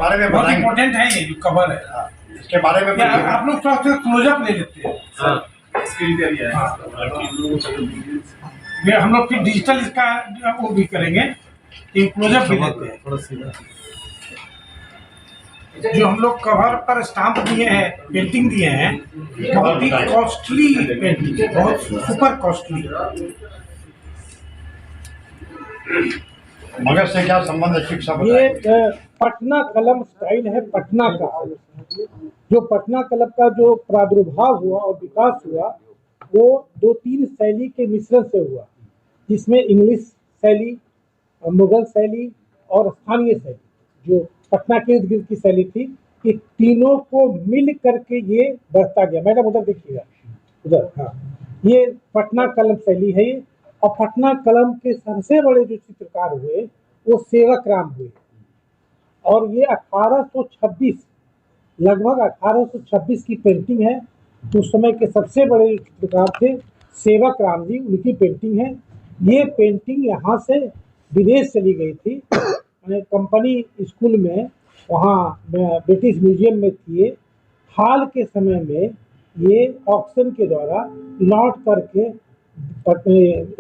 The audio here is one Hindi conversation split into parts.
बारे में बहुत बताएंगे। इम्पोर्टेंट है ये जो कवर है। इसके बारे में क्या बताइए। आप लोग थोड़ा सा क्लोजअप ले लेते हैं। स्क्रीन पे भी है। फिर हम लोग फिर डिजिटल इसका वो भी करेंगे, क्लोजअप भी लेते हैं। थोड़ा सीधा। जो हम लोग कवर पर स्टाम्प दिए हैं, पेंटिंग दिए हैं, बहुत ही कॉस्टली पेंटिंग है, बहुत सुपर कॉस्टली। मगध से क्या संबंध है, शिक्षा ये बताइए। पटना कलम स्टाइल है पटना का। जो पटना कलम का जो प्रादुर्भाव हुआ और विकास हुआ वो 2-3 शैली के मिश्रण से हुआ, जिसमें इंग्लिश शैली, मुगल शैली और स्थानीय शैली, जो पटना के इर्द गिर्द की शैली थी, कि तीनों को मिल करके ये बढ़ता गया। मैडम उधर देखिएगा, उधर, हाँ, ये पटना कलम शैली है ये। और पटना कलम के सबसे बड़े जो चित्रकार हुए वो सेवक राम हुए, और ये 1826, लगभग 1826 की पेंटिंग है। तो उस समय के सबसे बड़े चित्रकार थे सेवक राम जी, उनकी पेंटिंग है ये। पेंटिंग यहाँ से विदेश चली गई थी, कंपनी स्कूल में, वहाँ ब्रिटिश म्यूजियम में थी। हाल के समय में ये ऑक्शन के द्वारा लौट करके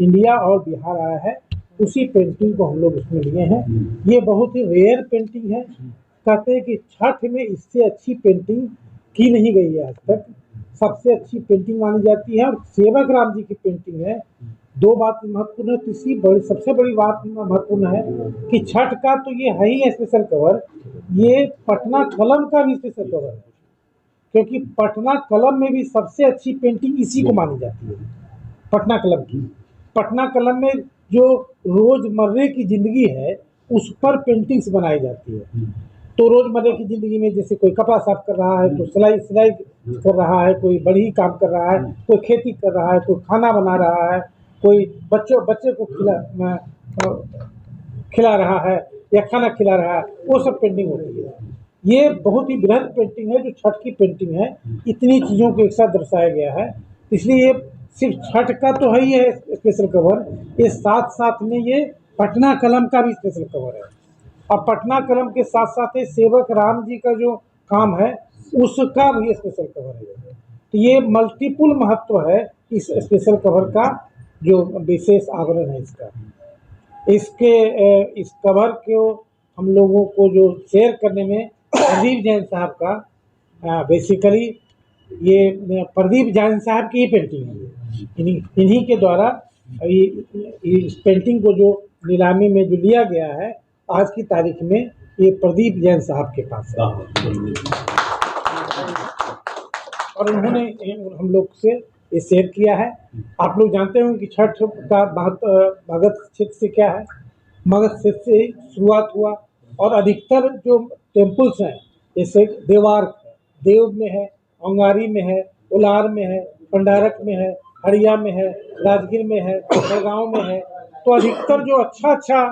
इंडिया और बिहार आया है। उसी पेंटिंग को हम लोग इसमें लिए हैं। ये बहुत ही रेयर पेंटिंग है। कहते हैं कि छठ में इससे अच्छी पेंटिंग की नहीं गई है आज तक, सबसे अच्छी पेंटिंग मानी जाती है। और सेवक राम जी की पेंटिंग है। दो बात महत्वपूर्ण है, तीसरी बड़ी सबसे बड़ी बात महत्वपूर्ण है कि छठ का तो ये है ही स्पेशल कवर, ये पटना कलम का भी स्पेशल कवर है, क्योंकि पटना कलम में भी सबसे अच्छी पेंटिंग इसी को मानी जाती है, पटना कलम की। पटना कलम में जो रोजमर्रे की जिंदगी है उस पर पेंटिंग्स बनाई जाती है। तो रोजमर्रे की जिंदगी में जैसे कोई कपड़ा साफ कर रहा है, कोई सिलाई कर रहा है, कोई बढ़ी काम कर रहा है, कोई खेती कर रहा है, कोई खाना बना रहा है, कोई बच्चे को खिला रहा है या खाना खिला रहा है, वो सब पेंटिंग होती है। ये बहुत ही बृहद पेंटिंग है जो छठ की पेंटिंग है। इतनी चीज़ों को एक साथ दर्शाया गया है, इसलिए ये सिर्फ छठ का तो है ही है स्पेशल कवर, ये साथ साथ में ये पटना कलम का भी स्पेशल कवर है। और पटना कलम के साथ साथ ये सेवक राम जी का जो काम है उसका भी स्पेशल कवर है। तो ये मल्टीपुल महत्व है इस स्पेशल कवर का, जो विशेष आवरण है इसका। इस कवर को हम लोगों को जो शेयर करने में प्रदीप जैन साहब का, बेसिकली ये प्रदीप जैन साहब की ही पेंटिंग है। इन्हीं के द्वारा इस पेंटिंग को जो नीलामी में जो लिया गया है आज की तारीख में, ये प्रदीप जैन साहब के पास है। और उन्होंने हम लोग से ये शेयर किया है। आप लोग जानते हो कि छठ का मगध क्षेत्र से क्या है, मगध क्षेत्र से शुरुआत हुआ। और अधिकतर जो टेम्पल्स हैं, जैसे देवार्क है, देव में है, अंगारी में है, उलार में है, पंडारक में है, हड़िया में है, राजगीर में है, बड़गांव में है। तो अधिकतर जो अच्छा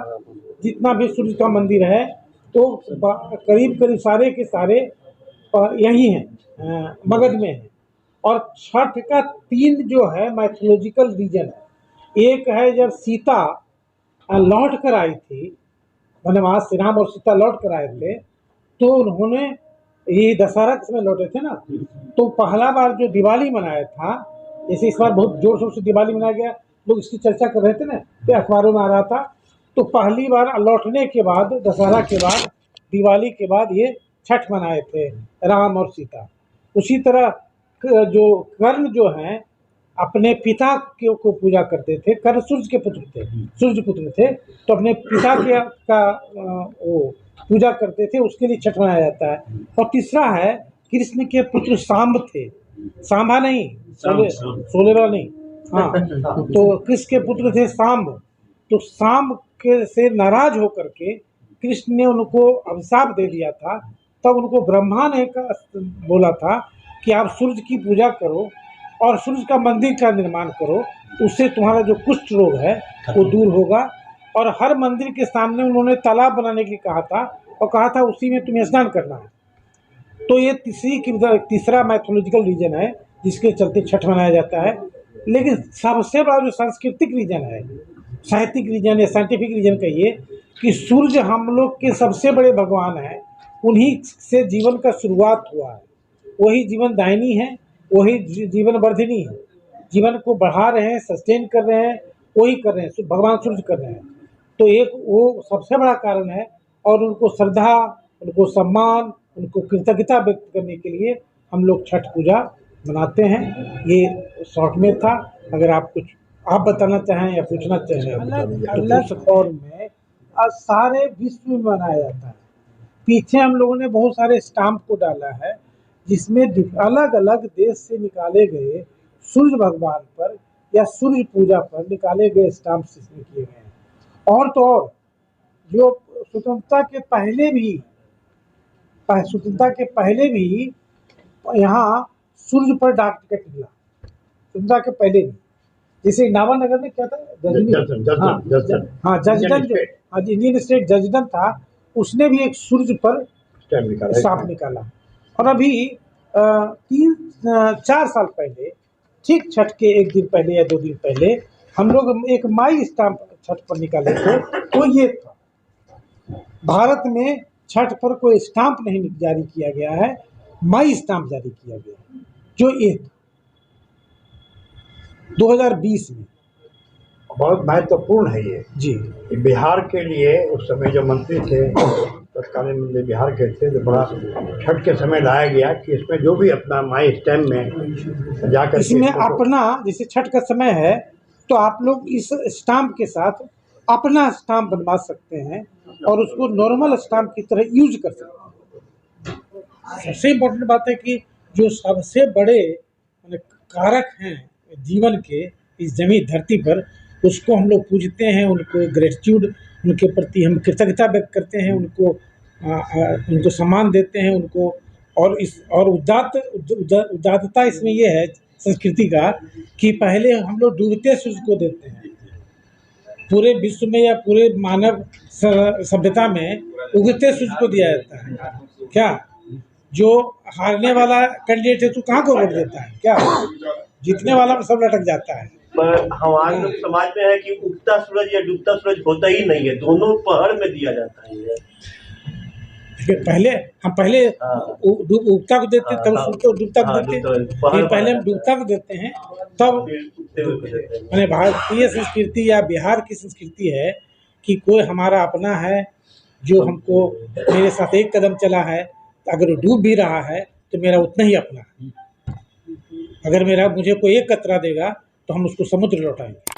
जितना भी सूर्य का मंदिर है तो करीब सारे के सारे यही हैं, मगध में है। और छठ का 3 जो है माइथोलॉजिकल रीजन है। एक है जब सीता लौट कर आई थी वनवास से, राम और सीता लौट कर आए थे, तो उन्होंने ये दशहरा के समय लौटे थे ना, तो पहला बार जो दिवाली मनाया था, जैसे इस बार बहुत जोर शोर से दिवाली मनाया गया, लोग इसकी चर्चा कर रहे थे ना, तो अखबारों में आ रहा था। तो पहली बार लौटने के बाद, दशहरा के बाद, दिवाली के बाद ये छठ मनाए थे राम और सीता। उसी तरह जो कर्ण जो हैं अपने पिता को पूजा करते थे। कर्ण सूर्य के पुत्र थे, सूर्य पुत्र थे, तो अपने पिता का वो पूजा करते थे, उसके लिए छठ मनाया जाता है। और तीसरा है कृष्ण के पुत्र सांब थे, सांभा नहीं, सोलेरा नहीं, हाँ, तो कृष्ण के पुत्र थे सांब। तो सांब के से नाराज होकर के कृष्ण ने उनको अभिशाप दे दिया था। तब उनको ब्रह्मा ने बोला था कि आप सूर्य की पूजा करो और सूर्य का मंदिर का निर्माण करो, उससे तुम्हारा जो कुष्ठ रोग है वो दूर होगा। और हर मंदिर के सामने उन्होंने तालाब बनाने की कहा था, और कहा था उसी में तुम्हें स्नान करना है। तो ये तीसरा मैथोलॉजिकल रीजन है जिसके चलते छठ मनाया जाता है। लेकिन सबसे बड़ा जो सांस्कृतिक रीजन है, साहित्यिक रीजन या साइंटिफिक रीजन कहिए, कि सूर्य हम लोग के सबसे बड़े भगवान हैं। उन्हीं से जीवन का शुरुआत हुआ है। वही जीवन दायिनी है, वही जीवन वर्धिनी है। जीवन को बढ़ा रहे हैं, सस्टेन कर रहे हैं, वही कर रहे हैं, भगवान सूर्य कर रहे हैं। तो एक वो सबसे बड़ा कारण है, और उनको श्रद्धा, उनको सम्मान, उनको कृतज्ञता व्यक्त करने के लिए हम लोग छठ पूजा मनाते हैं। ये शॉर्ट में था। अगर आप कुछ आप बताना चाहें या पूछना चाहें अलग फॉर्म में सारे विश्व में मनाया जाता है। पीछे हम लोगों ने बहुत सारे स्टाम्प को डाला है, जिसमें अलग अलग देश से निकाले गए सूर्य भगवान पर या सूर्य पूजा पर निकाले गए स्टाम्प इसमें किए गए हैं। और तो और जो स्वतंत्रता के पहले भी यहाँ सूर्य पर डाक टिकट निकला, स्वतंत्रता के पहले भी। जैसे नावानगर में क्या था, जजडन जो इंडियन स्टेट जजडन था, उसने भी एक सूर्य पर स्टाम्प निकाला। और अभी 3-4 साल पहले, ठीक छठ के 1 दिन पहले या 2 दिन पहले, हम लोग एक माई स्टाम्प छठ पर निकाले थे। तो ये था, भारत में छठ पर कोई स्टाम्प नहीं जारी किया गया है, माई स्टाम्प जारी किया गया है, जो ये था 2020 में। बहुत महत्वपूर्ण है ये जी। बिहार के लिए। उस समय जो मंत्री थे, तत्कालीन मंत्री बिहार के थे, तो बड़ा छठ के समय लाया गया कि इसमें जो भी अपना माई स्टैम्प में जाकर इसमें अपना, जैसे छठ का समय है तो आप लोग इस स्टाम्प के साथ अपना स्टाम्प बनवा सकते हैं और उसको नॉर्मल स्टाम्प की तरह यूज कर सकते हैं। सबसे इम्पोर्टेंट बात है कि जो सबसे बड़े कारक हैं जीवन के इस जमीन धरती पर, उसको हम लोग पूजते हैं, उनको ग्रेटिट्यूड, उनके प्रति हम कृतज्ञता व्यक्त करते हैं, उनको सम्मान देते हैं, उनको और उदात्तता इसमें ये है संस्कृति का कि पहले हम लोग डूबते सूर्य को देते हैं। पूरे विश्व में या पूरे मानव सभ्यता में उगते सूर्य को दिया जाता है। क्या जो हारने वाला कैंडिडेट है तो कहाँ को वोट देता है? क्या जीतने वाला में सब लटक जाता है। पर हमारे लोग समाज में है कि उगता सूरज या डूबता सूरज होता ही नहीं है, दोनों पहर में दिया जाता है। पहले उगता को देते तब सूर्य को डूबता को देते, फिर पहले हम डूबता को देते हैं तब। मैंने भारतीय संस्कृति या बिहार की संस्कृति है कि कोई हमारा अपना है जो हमको मेरे साथ एक कदम चला है, अगर वो डूब भी रहा है तो मेरा उतना ही अपना है। अगर मुझे कोई एक कतरा देगा तो हम उसको समुद्र लौटाएंगे।